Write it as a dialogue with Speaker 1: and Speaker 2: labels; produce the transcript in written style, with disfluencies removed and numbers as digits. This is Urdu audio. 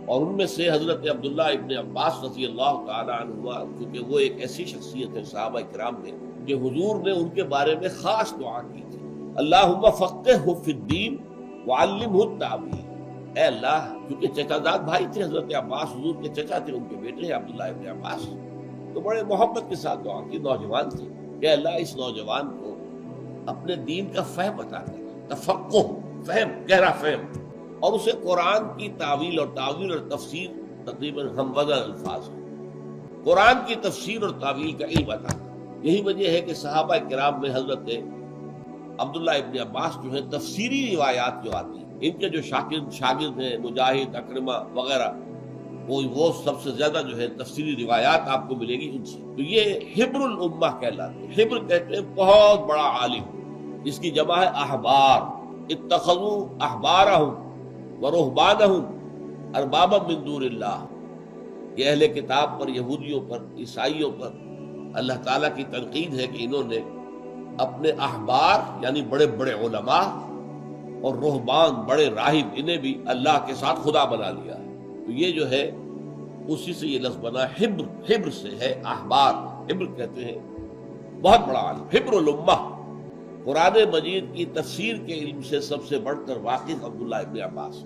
Speaker 1: اور ان میں سے حضرت عبداللہ ابن عباس رضی اللہ تعالیٰ عنہما، کیونکہ وہ ایک ایسی شخصیت ہے صحابہ کرام میں کہ حضور نے ان کے بارے میں خاص دعا کی تھی، اللہم فقہہ فی الدین وعلمہ التاویل۔ اے اللہ، کیونکہ چچا زاد بھائی تھے حضرت عباس، حضور کے چچا تھے، ان کے بیٹے ہیں عبداللہ ابن عباس، تو بڑے محبت کے ساتھ دعا کی، نوجوان تھے کہ اللہ اس نوجوان کو اپنے دین کا فہم عطا کر، تفقہ، فہم، گہرا فہم، اور اسے قرآن کی تعویل اور تفسیر تقریباً ہم وزن الفاظ ہیں، قرآن کی تفسیر اور تعویل کا علم عطا کر۔ یہی وجہ ہے کہ صحابہ کرام میں حضرت عبداللہ ابن عباس جو ہے تفسیری روایات جو آتی ہیں، ان کے جو شاگرد ہیں مجاہد، اکرمہ وغیرہ، وہ سب سے زیادہ جو ہے تفسیری روایات آپ کو ملے گی ان سے۔ تو یہ حبر الامہ کہلاتے ہیں۔ حبر کہتے ہیں بہت بڑا عالم، اس کی جمع ہے احبار، اتخذوا احبارہم ورہبانہم اربابا من دون اللہ۔ یہ اہل کتاب پر، یہودیوں پر، عیسائیوں پر اللہ تعالیٰ کی تنقید ہے کہ انہوں نے اپنے احبار یعنی بڑے بڑے علماء اور رہبان، بڑے راہب، انہیں بھی اللہ کے ساتھ خدا بنا لیا ہے۔ تو یہ جو ہے اسی سے یہ لفظ بنا، حبر، حبر سے ہے احبار، حبر کہتے ہیں بہت بڑا عالم، حبر الامہ۔ قرآن مجید کی تفسیر کے علم سے سب سے بڑھ کر واقف عبداللہ ابن عباس۔